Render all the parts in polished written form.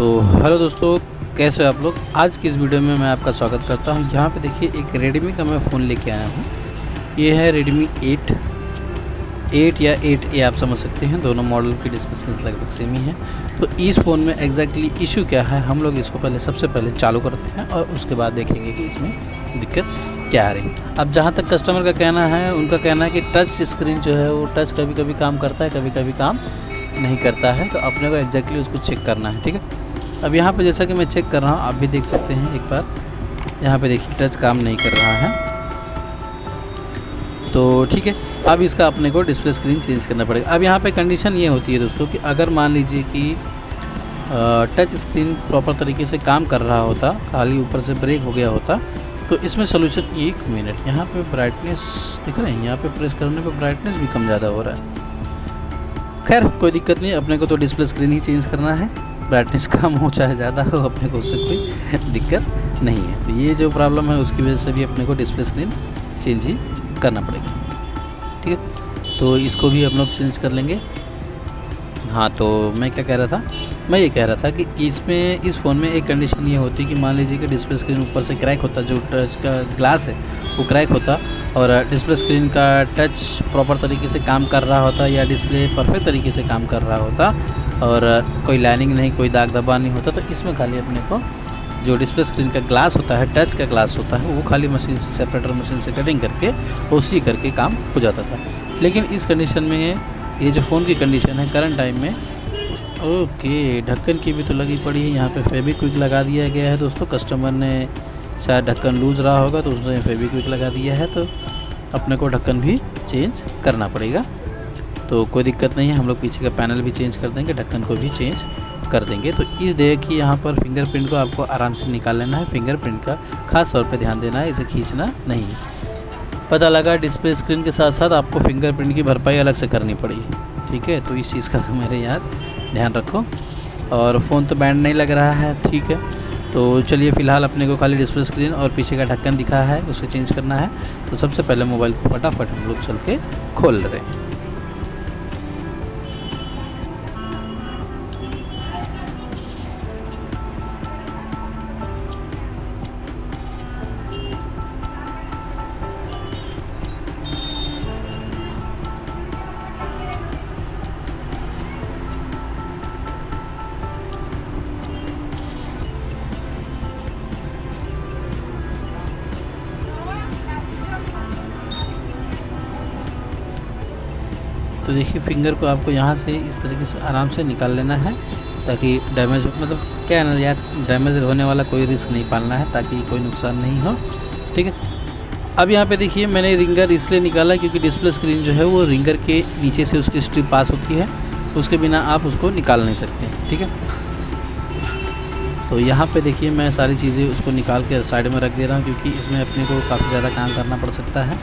तो हेलो दोस्तों, कैसे हो आप लोग। आज की इस वीडियो में मैं आपका स्वागत करता हूं। यहाँ पे देखिए एक रेडमी का मैं फ़ोन लेके आया हूँ। ये है रेडमी 8 या 8A, आप समझ सकते हैं। दोनों मॉडल की डिस्प्ले लगभग सेम ही है। तो इस फ़ोन में एग्जैक्टली इशू क्या है, हम लोग इसको सबसे पहले चालू करते हैं और उसके बाद देखेंगे कि इसमें दिक्कत क्या आ रही है। अब जहाँ तक कस्टमर का कहना है, उनका कहना है कि टच स्क्रीन जो है वो टच कभी कभी काम करता है, कभी कभी काम नहीं करता है। तो अपने को एग्जैक्टली उसको चेक करना है, ठीक है। अब यहाँ पे जैसा कि मैं चेक कर रहा हूँ, आप भी देख सकते हैं एक बार। यहाँ पे देखिए टच काम नहीं कर रहा है, तो ठीक है। अब इसका अपने को डिस्प्ले स्क्रीन चेंज करना पड़ेगा। अब यहाँ पे कंडीशन ये होती है दोस्तों कि अगर मान लीजिए कि टच स्क्रीन प्रॉपर तरीके से काम कर रहा होता, खाली ऊपर से ब्रेक हो गया होता, तो इसमें सोल्यूशन। 1 मिनट, यहाँ पे ब्राइटनेस दिख रहे हैं, यहाँ पे प्रेस करने पे ब्राइटनेस भी कम ज़्यादा हो रहा है। खैर कोई दिक्कत नहीं, अपने को तो डिस्प्ले स्क्रीन ही चेंज करना है। ब्राइटनेस कम हो चाहे ज़्यादा हो, अपने को उससे कोई दिक्कत नहीं है। तो ये जो प्रॉब्लम है उसकी वजह से भी अपने को डिस्प्ले स्क्रीन चेंज ही करना पड़ेगा, ठीक है। तो इसको भी हम लोग चेंज कर लेंगे। हाँ, तो मैं क्या कह रहा था, मैं ये कह रहा था कि इसमें इस फ़ोन में एक कंडीशन ये होती कि मान लीजिए कि डिस्प्ले स्क्रीन ऊपर से क्रैक होता, जो टच का ग्लास है वो क्रैक होता और डिस्प्ले स्क्रीन का टच प्रॉपर तरीके से काम कर रहा होता या डिस्प्ले परफेक्ट तरीके से काम कर रहा होता और कोई लाइनिंग नहीं, कोई दाग धब्बा नहीं होता, तो इसमें खाली अपने को जो डिस्प्ले स्क्रीन का ग्लास होता है, टच का ग्लास होता है, वो खाली मशीन से, सेपरेटर मशीन से कटिंग करके उसी करके काम हो जाता था। लेकिन इस कंडीशन में ये जो फ़ोन की कंडीशन है करंट टाइम में, ओके, ढक्कन की भी तो लगी पड़ी है। यहाँ पे फेविक्विक लगा दिया गया है दोस्तों। कस्टमर ने शायद ढक्कन लूज़ रहा होगा तो उसने फेविक्विक लगा दिया है, तो अपने को ढक्कन भी चेंज करना पड़ेगा। तो कोई दिक्कत नहीं है, हम लोग पीछे का पैनल भी चेंज कर देंगे, ढक्कन को भी चेंज कर देंगे। तो इस देखिए यहाँ पर फिंगरप्रिंट को आपको आराम से निकाल लेना है। फिंगरप्रिंट का खास तौर पे ध्यान देना है, इसे खींचना नहीं है। पता लगा डिस्प्ले स्क्रीन के साथ साथ आपको फिंगरप्रिंट की भरपाई अलग से करनी पड़ी, ठीक है। तो इस चीज़ का तो मेरे यार ध्यान रखो। और फ़ोन तो बैंड नहीं लग रहा है, ठीक है। तो चलिए फ़िलहाल अपने को खाली डिस्प्ले स्क्रीन और पीछे का ढक्कन दिखा है, उसे चेंज करना है। तो सबसे पहले मोबाइल को फटाफट हम लोग चल के खोल रहे हैं। तो देखिए फिंगर को आपको यहाँ से इस तरीके से आराम से निकाल लेना है, ताकि डैमेज, मतलब क्या है ना यार, डैमेज होने वाला कोई रिस्क नहीं पालना है, ताकि कोई नुकसान नहीं हो, ठीक है। अब यहाँ पे देखिए मैंने रिंगर इसलिए निकाला क्योंकि डिस्प्ले स्क्रीन जो है वो रिंगर के नीचे से उसकी स्ट्रिप पास होती है, उसके बिना आप उसको निकाल नहीं सकते, ठीक है। तो यहाँ पे देखिए मैं सारी चीज़ें उसको निकाल के साइड में रख दे रहा हूँ, क्योंकि इसमें अपने को काफ़ी ज़्यादा काम करना पड़ सकता है।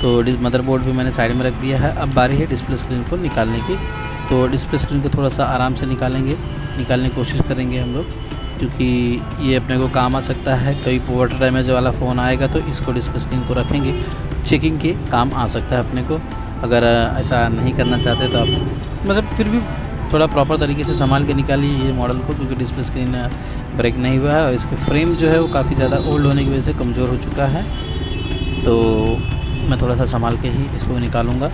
तो मदरबोर्ड भी मैंने साइड में रख दिया है। अब बारी है डिस्प्ले स्क्रीन को निकालने की। तो डिस्प्ले स्क्रीन को थोड़ा सा आराम से निकालने की कोशिश करेंगे हम लोग, क्योंकि ये अपने को काम आ सकता है। कोई वाटर डैमेज वाला फ़ोन आएगा तो इसको डिस्प्ले स्क्रीन को रखेंगे, चेकिंग के काम आ सकता है अपने को। अगर ऐसा नहीं करना चाहते तो आप मतलब फिर भी थोड़ा प्रॉपर तरीके से संभाल के निकालिए ये मॉडल को, क्योंकि डिस्प्ले स्क्रीन ब्रेक नहीं हुआ है और इसके फ्रेम जो है वो काफ़ी ज़्यादा ओल्ड होने की वजह से कमज़ोर हो चुका है। तो मैं थोड़ा सा संभाल के ही इसको निकालूंगा।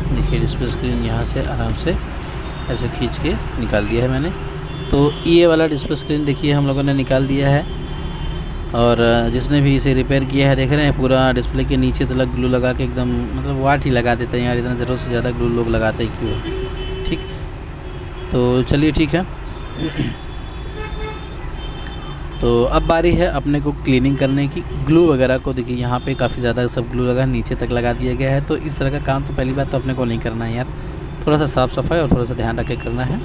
देखिए डिस्प्ले स्क्रीन यहाँ से आराम से ऐसे खींच के निकाल दिया है मैंने। तो ये वाला डिस्प्ले स्क्रीन देखिए हम लोगों ने निकाल दिया है। और जिसने भी इसे रिपेयर किया है, देख रहे हैं पूरा डिस्प्ले के नीचे तक ग्लू लगा के एकदम, मतलब वाट ही लगा देते हैं यार, इतना ज़रूरत से ज़्यादा ग्लू लोग लगाते हैं क्यों, ठीक। तो चलिए ठीक है। तो अब बारी है अपने को क्लीनिंग करने की। ग्लू वगैरह को देखिए यहाँ पे काफ़ी ज़्यादा सब ग्लू लगा, नीचे तक लगा दिया गया है। तो इस तरह का काम तो पहली बात तो अपने को नहीं करना है यार, थोड़ा सा साफ़ सफाई और थोड़ा सा ध्यान रख के करना है।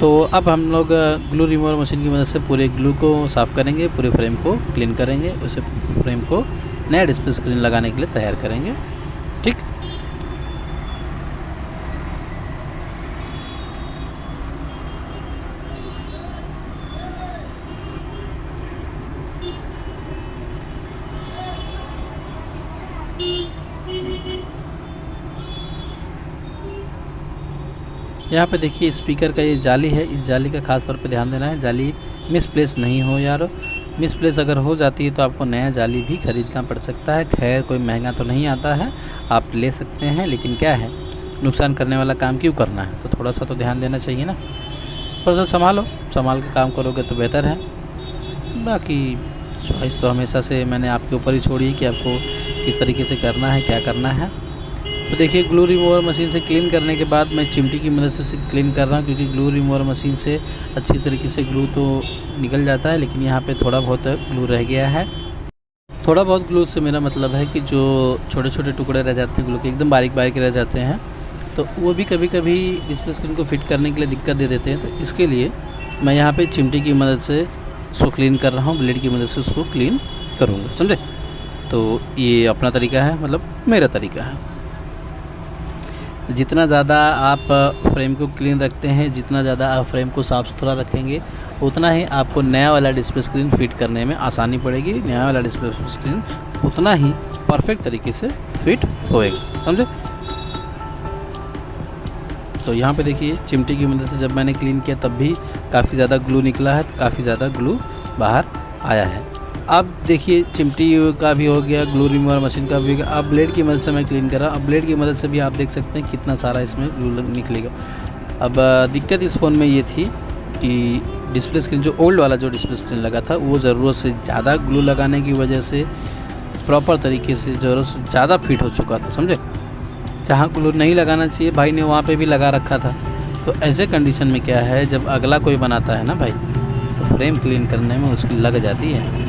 तो अब हम लोग ग्लू रिमूवर मशीन की मदद से पूरे ग्लू को साफ़ करेंगे, पूरे फ्रेम को क्लीन करेंगे, उसे फ्रेम को नया डिस्प्ले स्क्रीन लगाने के लिए तैयार करेंगे, ठीक। यहाँ पे देखिए स्पीकर का ये जाली है, इस जाली का खास तौर पे ध्यान देना है, जाली मिसप्लेस नहीं हो यार। मिसप्लेस अगर हो जाती है तो आपको नया जाली भी ख़रीदना पड़ सकता है। खैर कोई महंगा तो नहीं आता है, आप ले सकते हैं, लेकिन क्या है, नुकसान करने वाला काम क्यों करना है, तो थोड़ा सा तो ध्यान देना चाहिए ना। थोड़ा सा संभाल के काम करोगे तो बेहतर है। बाकी चॉइस तो हमेशा से मैंने आपके ऊपर ही छोड़ी है कि आपको किस तरीके से करना है, क्या करना है। तो देखिए ग्लू रिमूवर मशीन से क्लीन करने के बाद मैं चिमटी की मदद से क्लीन कर रहा हूँ, क्योंकि ग्लू रिमूवर मशीन से अच्छी तरीके से ग्लू तो निकल जाता है, लेकिन यहाँ पे थोड़ा बहुत ग्लू रह गया है। थोड़ा बहुत ग्लू से मेरा मतलब है कि जो छोटे छोटे टुकड़े रह जाते हैं ग्लू के, एकदम बारीक बारीक रह जाते हैं, तो वो भी कभी कभी डिस्प्ले स्क्रीन को फिट करने के लिए दिक्कत दे देते हैं। तो इसके लिए मैं यहाँ पर चिमटी की मदद से उसको क्लीन कर रहा हूँ, ब्लेड की मदद से उसको क्लीन करूँगा, समझे। तो ये अपना तरीका है, मतलब मेरा तरीका है। जितना ज़्यादा आप फ्रेम को क्लीन रखते हैं, जितना ज़्यादा आप फ्रेम को साफ़ सुथरा रखेंगे, उतना ही आपको नया वाला डिस्प्ले स्क्रीन फिट करने में आसानी पड़ेगी। नया वाला डिस्प्ले स्क्रीन उतना ही परफेक्ट तरीके से फिट होएगा, समझे। तो यहाँ पे देखिए चिमटी की मदद से जब मैंने क्लीन किया तब भी काफ़ी ज़्यादा ग्लू निकला है, काफ़ी ज़्यादा ग्लू बाहर आया है। अब देखिए चिमटी का भी हो गया, ग्लू रिमूवर मशीन का भी हो गया। अब ब्लेड की मदद से मैं क्लीन कर रहा हूँ। अब ब्लेड की मदद से भी आप देख सकते हैं कितना सारा इसमें ग्लू निकलेगा। अब दिक्कत इस फ़ोन में ये थी कि डिस्प्ले स्क्रीन, जो ओल्ड वाला जो डिस्प्ले स्क्रीन लगा था, वो ज़रूरत से ज़्यादा ग्लू लगाने की वजह से प्रॉपर तरीके से ज़रूरत से ज़्यादा फिट हो चुका था, समझे। जहाँ ग्लू नहीं लगाना चाहिए भाई ने वहाँ पे भी लगा रखा था। तो ऐसे कंडीशन में क्या है, जब अगला कोई बनाता है ना भाई, तो फ्रेम क्लीन करने में उसकी लग जाती है,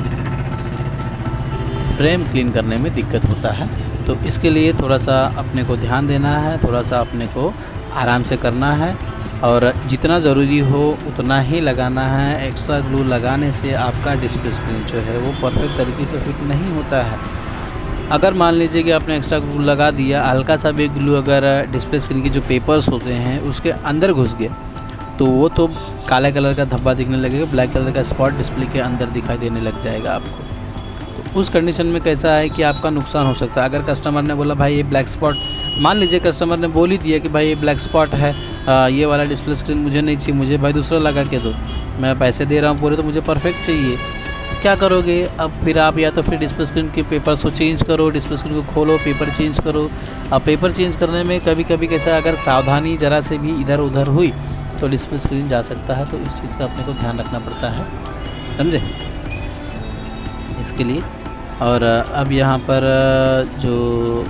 फ्रेम क्लीन करने में दिक्कत होता है। तो इसके लिए थोड़ा सा अपने को ध्यान देना है, थोड़ा सा अपने को आराम से करना है, और जितना ज़रूरी हो उतना ही लगाना है। एक्स्ट्रा ग्लू लगाने से आपका डिस्प्ले स्क्रीन जो है वो परफेक्ट तरीके से फिट नहीं होता है। अगर मान लीजिए कि आपने एक्स्ट्रा ग्लू लगा दिया, हल्का सा भी ग्लू अगर डिस्प्ले स्क्रीन के जो पेपर्स होते हैं उसके अंदर घुस गया, तो वो तो काले कलर का धब्बा दिखने लगेगा, ब्लैक कलर का स्पॉट डिस्प्ले के अंदर दिखाई देने लग जाएगा आपको। तो उस कंडीशन में कैसा है कि आपका नुकसान हो सकता है। अगर कस्टमर ने बोला भाई ये ब्लैक स्पॉट, मान लीजिए कस्टमर ने बोल ही दिया कि भाई ये ब्लैक स्पॉट है, ये वाला डिस्प्ले स्क्रीन मुझे नहीं चाहिए, मुझे भाई दूसरा लगा के दो, मैं पैसे दे रहा हूँ पूरे, तो मुझे परफेक्ट चाहिए। क्या करोगे अब फिर आप, या तो फिर डिस्प्ले स्क्रीन के पेपर्स को चेंज करो, डिस्प्ले स्क्रीन को खोलो, पेपर चेंज करो। अब पेपर चेंज करने में कभी कभी कैसा, अगर सावधानी ज़रा से भी इधर उधर हुई तो डिस्प्ले स्क्रीन जा सकता है। तो इस चीज़ का अपने को ध्यान रखना पड़ता है, समझे, इसके लिए। और अब यहाँ पर जो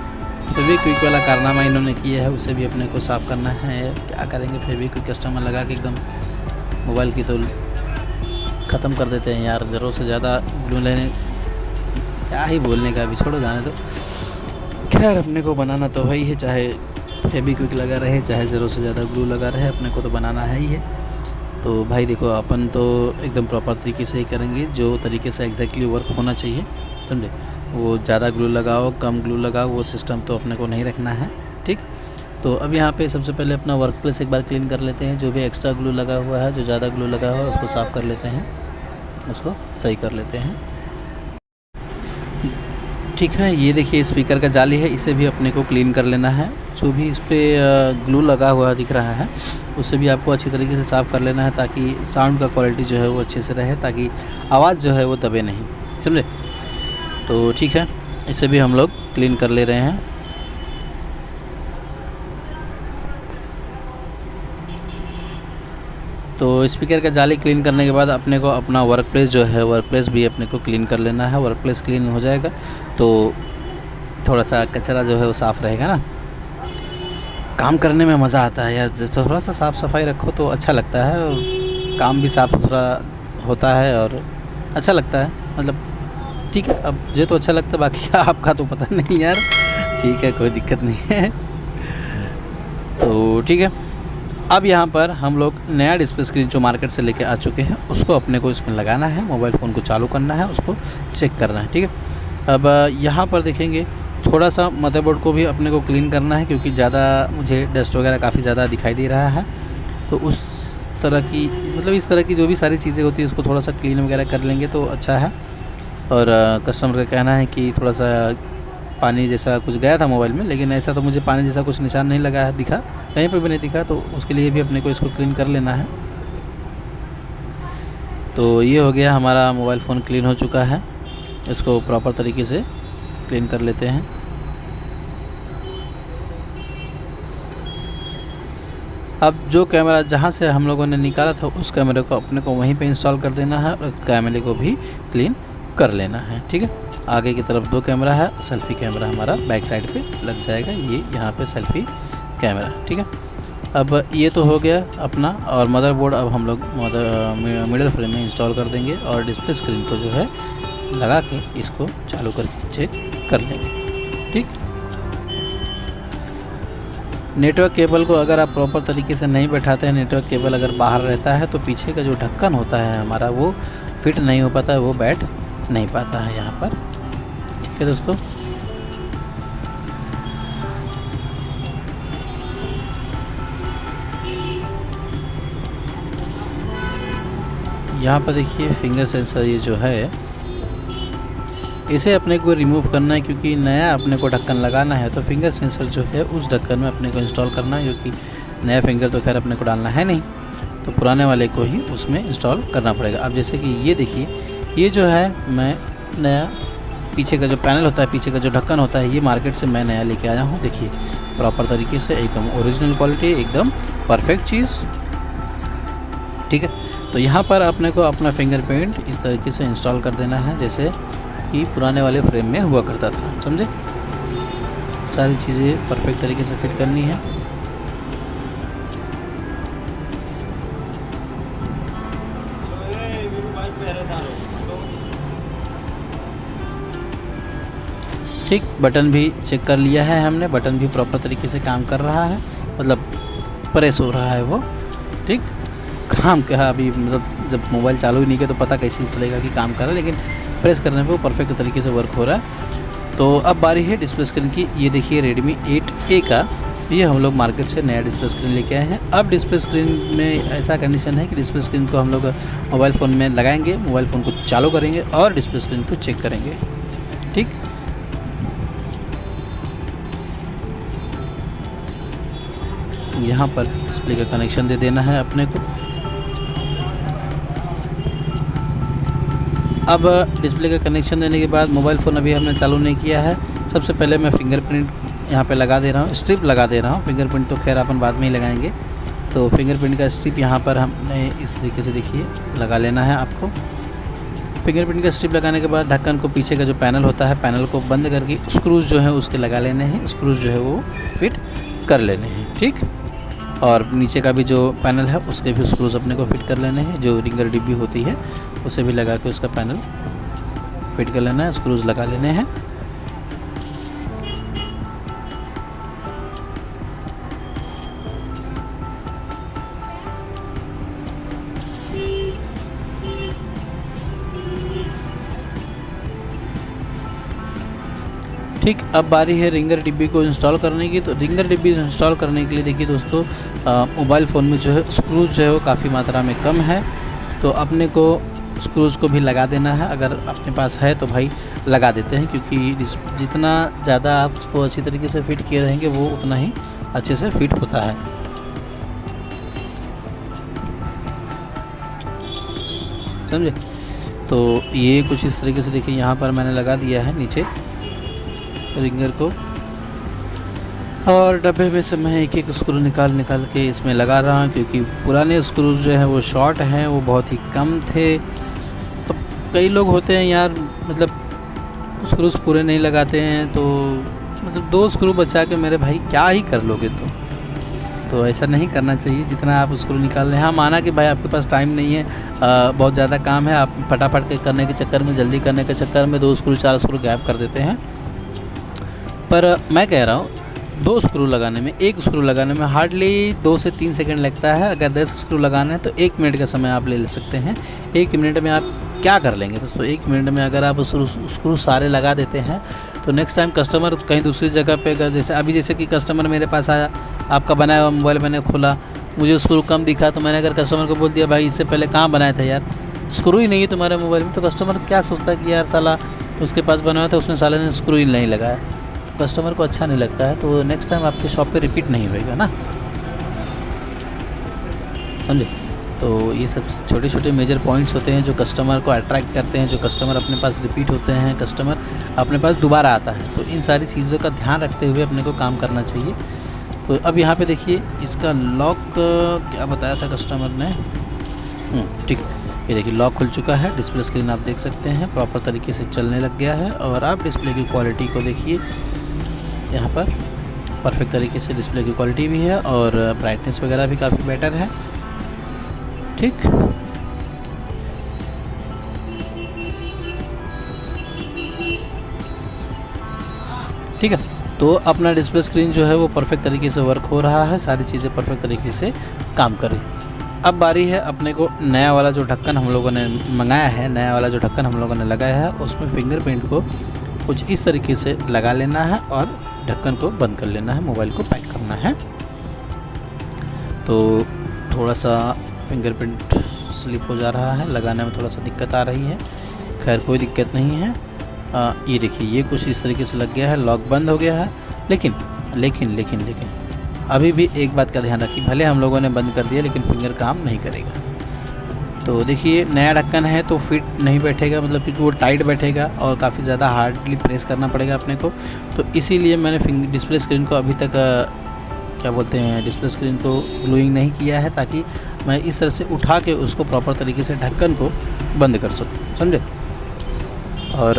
फेविक्विक वाला कारनामा इन्होंने किया है उसे भी अपने को साफ़ करना है। क्या करेंगे, फेविक्विक कस्टमर लगा के एकदम मोबाइल की तो ख़त्म कर देते हैं यार। ज़रूरत से ज़्यादा ग्लू लेने, क्या ही बोलने का, अभी छोड़ो, जाने दो। खैर अपने को बनाना तो है ही है, चाहे फेविक्विक लगा रहे, चाहे ज़रूरत से ज़्यादा ग्लू लगा रहे, अपने को तो बनाना है ही है। तो भाई देखो, अपन तो एकदम प्रॉपर तरीके से ही करेंगे, जो तरीके से एग्जैक्टली वर्क होना चाहिए, समझे। वो ज़्यादा ग्लू लगाओ, कम ग्लू लगाओ, वो सिस्टम तो अपने को नहीं रखना है, ठीक। तो अब यहाँ पे सबसे पहले अपना वर्क प्लेस एक बार क्लीन कर लेते हैं। जो भी एक्स्ट्रा ग्लू लगा हुआ है, जो ज़्यादा ग्लू लगा हुआ है, उसको साफ़ कर लेते हैं, उसको सही कर लेते हैं, ठीक है। ये देखिए स्पीकर का जाली है, इसे भी अपने को क्लीन कर लेना है। जो भी इस पर ग्लू लगा हुआ दिख रहा है उसे भी आपको अच्छी तरीके से साफ़ कर लेना है, ताकि साउंड का क्वालिटी जो है वो अच्छे से रहे, ताकि आवाज़ जो है वो दबे नहीं, समझे। तो ठीक है, इसे भी हम लोग क्लीन कर ले रहे हैं। तो स्पीकर का जाली क्लीन करने के बाद अपने को अपना वर्क प्लेस जो है, वर्क प्लेस भी अपने को क्लीन कर लेना है। वर्क प्लेस क्लीन हो जाएगा तो थोड़ा सा कचरा जो है वो साफ़ रहेगा ना, काम करने में मज़ा आता है यार। जैसे थोड़ा सा साफ़ सफाई रखो तो अच्छा लगता है, और काम भी साफ़ सुथरा होता है और अच्छा लगता है, मतलब ठीक है। अब मुझे तो अच्छा लगता है, बाकी आपका तो पता नहीं यार, ठीक है, कोई दिक्कत नहीं है। तो ठीक है, अब यहाँ पर हम लोग नया डिस्प्ले स्क्रीन जो मार्केट से लेके आ चुके हैं उसको अपने को इसमें लगाना है, मोबाइल फ़ोन को चालू करना है, उसको चेक करना है, ठीक है। अब यहाँ पर देखेंगे थोड़ा सा मदरबोर्ड को भी अपने को क्लीन करना है, क्योंकि ज़्यादा मुझे डस्ट वगैरह काफ़ी ज़्यादा दिखाई दे रहा है। तो उस तरह की, मतलब इस तरह की जो भी सारी चीज़ें होती है उसको थोड़ा सा क्लीन वगैरह कर लेंगे तो अच्छा है। और कस्टमर का कहना है कि थोड़ा सा पानी जैसा कुछ गया था मोबाइल में, लेकिन ऐसा तो मुझे पानी जैसा कुछ निशान नहीं लगा है, दिखा, कहीं पे भी नहीं दिखा तो उसके लिए भी अपने को इसको क्लीन कर लेना है। तो ये हो गया, हमारा मोबाइल फ़ोन क्लीन हो चुका है। इसको प्रॉपर तरीके से क्लीन कर लेते हैं। अब जो कैमरा जहाँ से हम लोगों ने निकाला था उस कैमरे को अपने को वहीं पे इंस्टॉल कर देना है और कैमरे को भी क्लीन कर लेना है। ठीक है, आगे की तरफ 2 कैमरा है, सेल्फ़ी कैमरा हमारा बैक साइड पे लग जाएगा, ये यहाँ पे सेल्फ़ी कैमरा। ठीक है, अब ये तो हो गया अपना। और मदरबोर्ड अब हम लोग मिडल फ्रेम में इंस्टॉल कर देंगे और डिस्प्ले स्क्रीन को जो है लगा के इसको चालू कर चेक कर लेंगे। ठीक, नेटवर्क केबल को अगर आप प्रॉपर तरीके से नहीं बैठाते हैं, नेटवर्क केबल अगर बाहर रहता है तो पीछे का जो ढक्कन होता है हमारा वो फिट नहीं हो पाता है, वो बैठ नहीं पाता है यहाँ पर। ठीक है दोस्तों, यहाँ पर देखिए फिंगर सेंसर ये जो है इसे अपने को रिमूव करना है, क्योंकि नया अपने को ढक्कन लगाना है तो फिंगर सेंसर जो है उस ढक्कन में अपने को इंस्टॉल करना है, क्योंकि नया फिंगर तो खैर अपने को डालना है नहीं, तो पुराने वाले को ही उसमें इंस्टॉल करना पड़ेगा। अब जैसे कि ये देखिए, ये जो है मैं नया पीछे का जो पैनल होता है, पीछे का जो ढक्कन होता है, ये मार्केट से मैं नया लेके आया हूँ। देखिए प्रॉपर तरीके से एकदम ओरिजिनल क्वालिटी, एकदम परफेक्ट चीज़। ठीक है, तो यहाँ पर अपने को अपना फिंगरप्रिंट इस तरीके से इंस्टॉल कर देना है जैसे कि पुराने वाले फ्रेम में हुआ करता था। समझे, सारी चीज़ें परफेक्ट तरीके से फिट करनी है। ठीक, बटन भी चेक कर लिया है हमने, बटन भी प्रॉपर तरीके से काम कर रहा है, मतलब प्रेस हो रहा है वो। ठीक, काम क्या अभी मतलब जब मोबाइल चालू ही नहीं किया तो पता कैसे चलेगा कि काम कर रहा है, लेकिन प्रेस करने पे वो परफेक्ट तरीके से वर्क हो रहा है। तो अब बारी है डिस्प्ले स्क्रीन की। ये देखिए Redmi 8A का, ये हम लोग मार्केट से नया डिस्प्ले स्क्रीन लेके आए हैं। अब डिस्प्ले स्क्रीन में ऐसा कंडीशन है कि डिस्प्ले स्क्रीन को हम लोग मोबाइल फ़ोन में लगाएंगे, मोबाइल फ़ोन को चालू करेंगे और डिस्प्ले स्क्रीन को चेक करेंगे। ठीक, यहाँ पर डिस्प्ले का कनेक्शन दे देना है अपने को। अब डिस्प्ले का कनेक्शन देने के बाद मोबाइल फ़ोन अभी हमने चालू नहीं किया है। सबसे पहले मैं फिंगरप्रिंट यहाँ पे लगा दे रहा हूँ, स्ट्रिप लगा दे रहा हूँ। फिंगरप्रिंट तो खैर अपन बाद में ही लगाएंगे। तो फिंगरप्रिंट का स्ट्रिप यहाँ पर हमने इस तरीके से देखिए लगा लेना है आपको। फिंगरप्रिंट का स्ट्रिप लगाने के बाद ढक्कन को, पीछे का जो पैनल होता है, पैनल को बंद करके स्क्रूज जो है उसके लगा लेने हैं। स्क्रूज जो है वो फिट कर लेने हैं। ठीक, और नीचे का भी जो पैनल है उसके भी स्क्रूज अपने को फिट कर लेने हैं। जो रिंगर डिब्बी होती है उसे भी लगा के उसका पैनल फिट कर लेना है, स्क्रूज लगा लेने हैं। ठीक, अब बारी है रिंगर डिब्बी को इंस्टॉल करने की। तो रिंगर डिब्बी इंस्टॉल करने के लिए देखिए दोस्तों, मोबाइल फ़ोन में जो है स्क्रूज जो है वो काफ़ी मात्रा में कम है, तो अपने को स्क्रूज को भी लगा देना है। अगर अपने पास है तो भाई लगा देते हैं, क्योंकि जितना ज़्यादा आप उसको अच्छी तरीके से फिट किए रहेंगे वो उतना ही अच्छे से फिट होता है। समझे, तो ये कुछ इस तरीके से देखिए यहाँ पर मैंने लगा दिया है नीचे रिंगर को, और डब्बे में से मैं एक एक स्क्रू निकाल के इसमें लगा रहा हूँ, क्योंकि पुराने स्क्रूज जो हैं वो शॉर्ट हैं, वो बहुत ही कम थे। तो कई लोग होते हैं यार, मतलब स्क्रूज पूरे नहीं लगाते हैं, तो मतलब 2 स्क्रू बचा के मेरे भाई क्या ही कर लोगे। तो ऐसा नहीं करना चाहिए, जितना आप स्क्रू निकाल रहे हैं। हाँ, माना कि भाई आपके पास टाइम नहीं है, बहुत ज़्यादा काम है, आप फटाफट के करने के चक्कर में, जल्दी करने के चक्कर में 2 स्क्रू 4 स्क्रू गैप कर देते हैं। पर मैं कह रहा हूँ 2 स्क्रू लगाने में, 1 स्क्रू लगाने में हार्डली 2 से 3 सेकंड लगता है। अगर 10 स्क्रू लगाना है तो 1 मिनट का समय आप ले सकते हैं। 1 मिनट में आप क्या कर लेंगे दोस्तों? 1 मिनट में अगर आप स्क्रू सारे लगा देते हैं तो नेक्स्ट टाइम कस्टमर कहीं दूसरी जगह पे, अगर जैसे कि कस्टमर मेरे पास आया, आपका बनाया हुआ मोबाइल मैंने खोला, मुझे स्क्रू कम दिखा, तो मैंने अगर कस्टमर को बोल दिया भाई इससे पहले कहाँ बनाया था यार, स्क्रू ही नहीं है तुम्हारे मोबाइल में, तो कस्टमर क्या सोचता है कि यार साला उसके पास बनाया था, उसने साले ने स्क्रू ही नहीं लगाया। कस्टमर को अच्छा नहीं लगता है, तो नेक्स्ट टाइम आपके शॉप पे रिपीट नहीं होएगा ना। समझे। तो ये सब छोटे छोटे मेजर पॉइंट्स होते हैं जो कस्टमर को अट्रैक्ट करते हैं, जो कस्टमर अपने पास रिपीट होते हैं, कस्टमर अपने पास दोबारा आता है। तो इन सारी चीज़ों का ध्यान रखते हुए अपने को काम करना चाहिए। तो अब यहाँ पे देखिए इसका लॉक क्या बताया था कस्टमर ने, ठीक है, ये देखिए लॉक खुल चुका है। डिस्प्ले स्क्रीन आप देख सकते हैं प्रॉपर तरीके से चलने लग गया है। और आप डिस्प्ले की क्वालिटी को देखिए, यहाँ पर परफेक्ट तरीके से डिस्प्ले की क्वालिटी भी है और ब्राइटनेस वगैरह भी काफ़ी बेटर है। ठीक, ठीक है। तो अपना डिस्प्ले स्क्रीन जो है वो परफेक्ट तरीके से वर्क हो रहा है, सारी चीज़ें परफेक्ट तरीके से काम कर रही। अब बारी है अपने को नया वाला जो ढक्कन हम लोगों ने मंगाया है, नया वाला जो ढक्कन हम लोगों ने लगाया है, उसमें फिंगरप्रिंट को कुछ इस तरीके से लगा लेना है और ढक्कन को बंद कर लेना है, मोबाइल को पैक करना है। तो थोड़ा सा फिंगरप्रिंट स्लिप हो जा रहा है, लगाने में थोड़ा सा दिक्कत आ रही है, खैर कोई दिक्कत नहीं है। ये देखिए ये कुछ इस तरीके से लग गया है, लॉक बंद हो गया है। लेकिन लेकिन लेकिन लेकिन अभी भी एक बात का ध्यान रखिए, भले हम लोगों ने बंद कर दिया लेकिन फिंगर काम नहीं करेगा। तो देखिए नया ढक्कन है तो फिट नहीं बैठेगा, मतलब कि वो टाइट बैठेगा और काफ़ी ज़्यादा हार्डली प्रेस करना पड़ेगा अपने को। तो इसीलिए मैंने डिस्प्ले स्क्रीन को अभी तक क्या बोलते हैं, डिस्प्ले स्क्रीन को ग्लूइंग नहीं किया है, ताकि मैं इस तरह से उठा के उसको प्रॉपर तरीके से ढक्कन को बंद कर सकूँ, समझे। और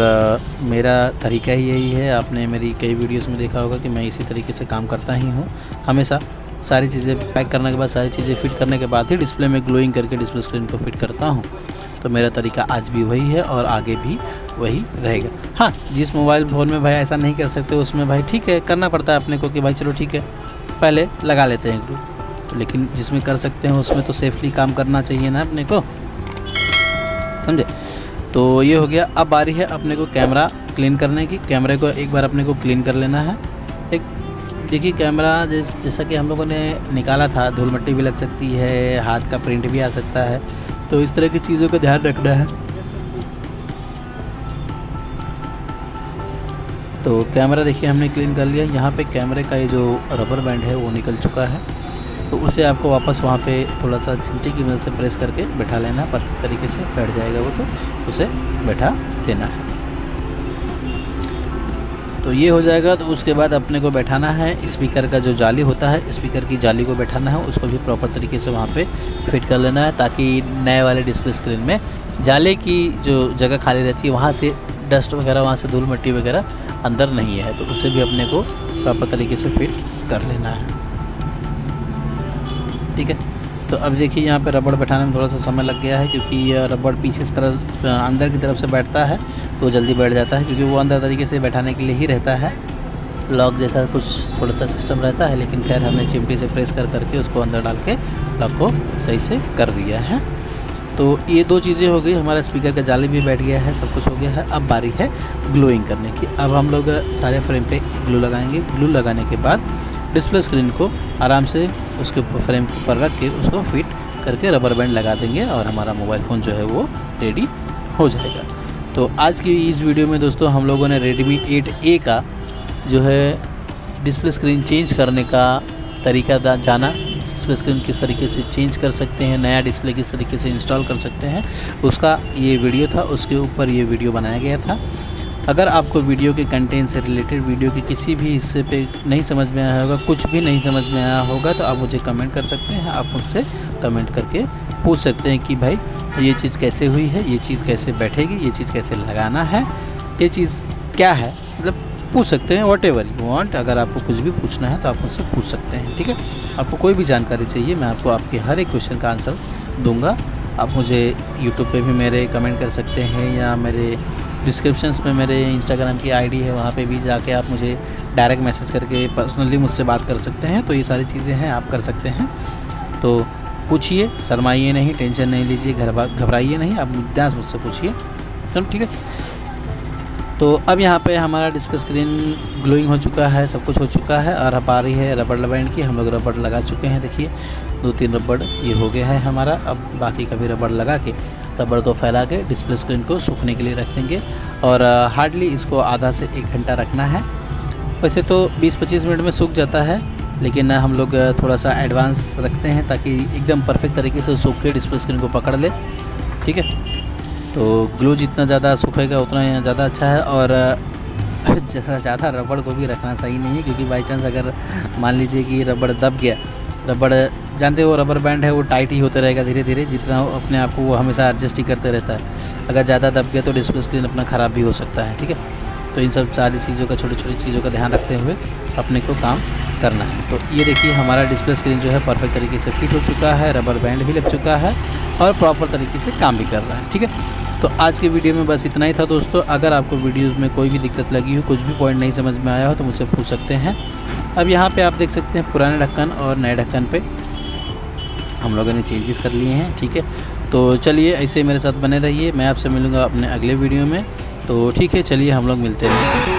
मेरा तरीका ही यही है, आपने मेरी कई वीडियोस में देखा होगा कि मैं इसी तरीके से काम करता ही हूँ हमेशा। सारी चीज़ें पैक करने के बाद, सारी चीज़ें फिट करने के बाद ही डिस्प्ले में ग्लोइंग करके डिस्प्ले स्क्रीन को फिट करता हूँ। तो मेरा तरीका आज भी वही है और आगे भी वही रहेगा। हाँ, जिस मोबाइल फ़ोन में भाई ऐसा नहीं कर सकते उसमें भाई ठीक है करना पड़ता है अपने को कि भाई चलो ठीक है पहले लगा लेते हैं ग्लू, लेकिन जिसमें कर सकते हैं उसमें तो सेफली काम करना चाहिए ना अपने को, समझे। तो ये हो गया। अब बारी है अपने को कैमरा क्लीन करने की। कैमरे को एक बार अपने को क्लीन कर लेना है। एक देखिए कैमरा जैसा कि हम लोगों ने निकाला था, धूल मिट्टी भी लग सकती है, हाथ का प्रिंट भी आ सकता है, तो इस तरह की चीज़ों का ध्यान रखना है। तो कैमरा देखिए हमने क्लीन कर लिया। यहाँ पे कैमरे का ये जो रबर बैंड है वो निकल चुका है, तो उसे आपको वापस वहाँ पे थोड़ा सा चिमटी की मदद से प्रेस करके बैठा लेना, परफेक्ट तरीके से बैठ जाएगा वो, तो उसे बैठा देना है। तो ये हो जाएगा। तो उसके बाद अपने को बैठाना है स्पीकर का जो जाली होता है, स्पीकर की जाली को बैठाना है, उसको भी प्रॉपर तरीके से वहाँ पे फिट कर लेना है, ताकि नए वाले डिस्प्ले स्क्रीन में जाले की जो जगह खाली रहती है वहाँ से डस्ट वगैरह, वहाँ से धूल मिट्टी वगैरह अंदर नहीं है, तो उसे भी अपने को प्रॉपर तरीके से फिट कर लेना है। ठीक है। तो अब देखिए यहाँ पे रबड़ बैठाने में थोड़ा सा समय लग गया है, क्योंकि यह रबड़ पीछे से तरफ अंदर की तरफ से बैठता है तो जल्दी बैठ जाता है, क्योंकि वो अंदर तरीके से बैठाने के लिए ही रहता है। लॉक जैसा कुछ थोड़ा सा सिस्टम रहता है, लेकिन खैर हमने चिमटी से प्रेस कर करके उसको अंदर डाल के लॉक को सही से कर दिया है। तो ये दो चीज़ें हो गई, हमारा स्पीकर का जाली भी बैठ गया है, सब कुछ हो गया है। अब बारी है ग्लूइंग करने की। अब हम लोग सारे फ्रेम पे ग्लू लगाएंगे। ग्लू लगाने के बाद डिस्प्ले स्क्रीन को आराम से उसके फ्रेम पर रख के उसको फिट करके रबर बैंड लगा देंगे और हमारा मोबाइल फ़ोन जो है वो रेडी हो जाएगा। तो आज की इस वीडियो में दोस्तों हम लोगों ने Redmi 8A का जो है डिस्प्ले स्क्रीन चेंज करने का तरीका जाना, डिस्प्ले स्क्रीन किस तरीके से चेंज कर सकते हैं, नया डिस्प्ले किस तरीके से इंस्टॉल कर सकते हैं, उसका ये वीडियो था, उसके ऊपर ये वीडियो बनाया गया था। अगर आपको वीडियो के कंटेंट से रिलेटेड वीडियो के किसी भी हिस्से पे नहीं समझ में आया होगा, कुछ भी नहीं समझ में आया होगा, तो आप मुझे कमेंट कर सकते हैं। आप मुझसे कमेंट करके पूछ सकते हैं कि भाई ये चीज़ कैसे हुई है, ये चीज़ कैसे बैठेगी, ये चीज़ कैसे लगाना है, ये चीज़ क्या है, मतलब पूछ सकते हैं। वॉट एवर यू वांट, अगर आपको कुछ भी पूछना है तो आप मुझसे पूछ सकते हैं। ठीक है, आपको कोई भी जानकारी चाहिए, मैं आपको आपके हर एक क्वेश्चन का आंसर दूंगा। आप मुझे यूट्यूब पे भी मेरे कमेंट कर सकते हैं, या मेरे डिस्क्रिप्शंस में मेरे इंस्टाग्राम की आईडी है, वहाँ पे भी जाके आप मुझे डायरेक्ट मैसेज करके पर्सनली मुझसे बात कर सकते हैं। तो ये सारी चीज़ें हैं, आप कर सकते हैं। तो पूछिए, शर्माइए नहीं, टेंशन नहीं लीजिए, घबराइए नहीं, आप बिंदास मुझसे पूछिए। चलो ठीक है। तो अब यहाँ पे हमारा डिस्प्ले स्क्रीन ग्लोइंग हो चुका है, सब कुछ हो चुका है, और अब आ रही है रबड़ बैंड की। हम लोग रबड़ लगा चुके हैं, देखिए 2-3 रबड़ ये हो गया है हमारा। अब बाकी का भी रबड़ लगा के, रबड़ को फैला के डिस्प्ले स्क्रीन को सूखने के लिए रख देंगे, और हार्डली इसको आधा से 1 घंटा रखना है। वैसे तो 20-25 मिनट में सूख जाता है, लेकिन हम लोग थोड़ा सा एडवांस रखते हैं ताकि एकदम परफेक्ट तरीके से सूख के डिस्प्ले स्क्रीन को पकड़ ले। ठीक है, तो ग्लू जितना ज़्यादा सूखेगा उतना ज़्यादा अच्छा है। और ज़्यादा रबड़ को भी रखना सही नहीं है, क्योंकि बाई चांस अगर मान लीजिए कि रबड़ दब गया, रबड़ जानते हो रबर बैंड है वो टाइट ही होता रहेगा धीरे धीरे, जितना अपने आप को वो हमेशा एडजस्ट ही करते रहता है। अगर ज़्यादा दब गया तो डिस्प्ले स्क्रीन अपना ख़राब भी हो सकता है। ठीक है, तो इन सब सारी चीज़ों का, छोटी छोटी चीज़ों का ध्यान रखते हुए अपने को काम करना है। तो ये देखिए हमारा डिस्प्ले स्क्रीन जो है परफेक्ट तरीके से फिट हो चुका है, रबर बैंड भी लग चुका है और प्रॉपर तरीके से काम भी कर रहा है। ठीक है, तो आज के वीडियो में बस इतना ही था दोस्तों। अगर आपको वीडियोज़ में कोई भी दिक्कत लगी हो, कुछ भी पॉइंट नहीं समझ में आया हो तो मुझसे पूछ सकते हैं। अब यहाँ पे आप देख सकते हैं पुराने ढक्कन और नए ढक्कन पे हम लोगों ने चेंजेस कर लिए हैं। ठीक है, तो चलिए ऐसे मेरे साथ बने रहिए, मैं आपसे मिलूँगा अपने अगले वीडियो में। तो ठीक है, चलिए हम लोग मिलते हैं।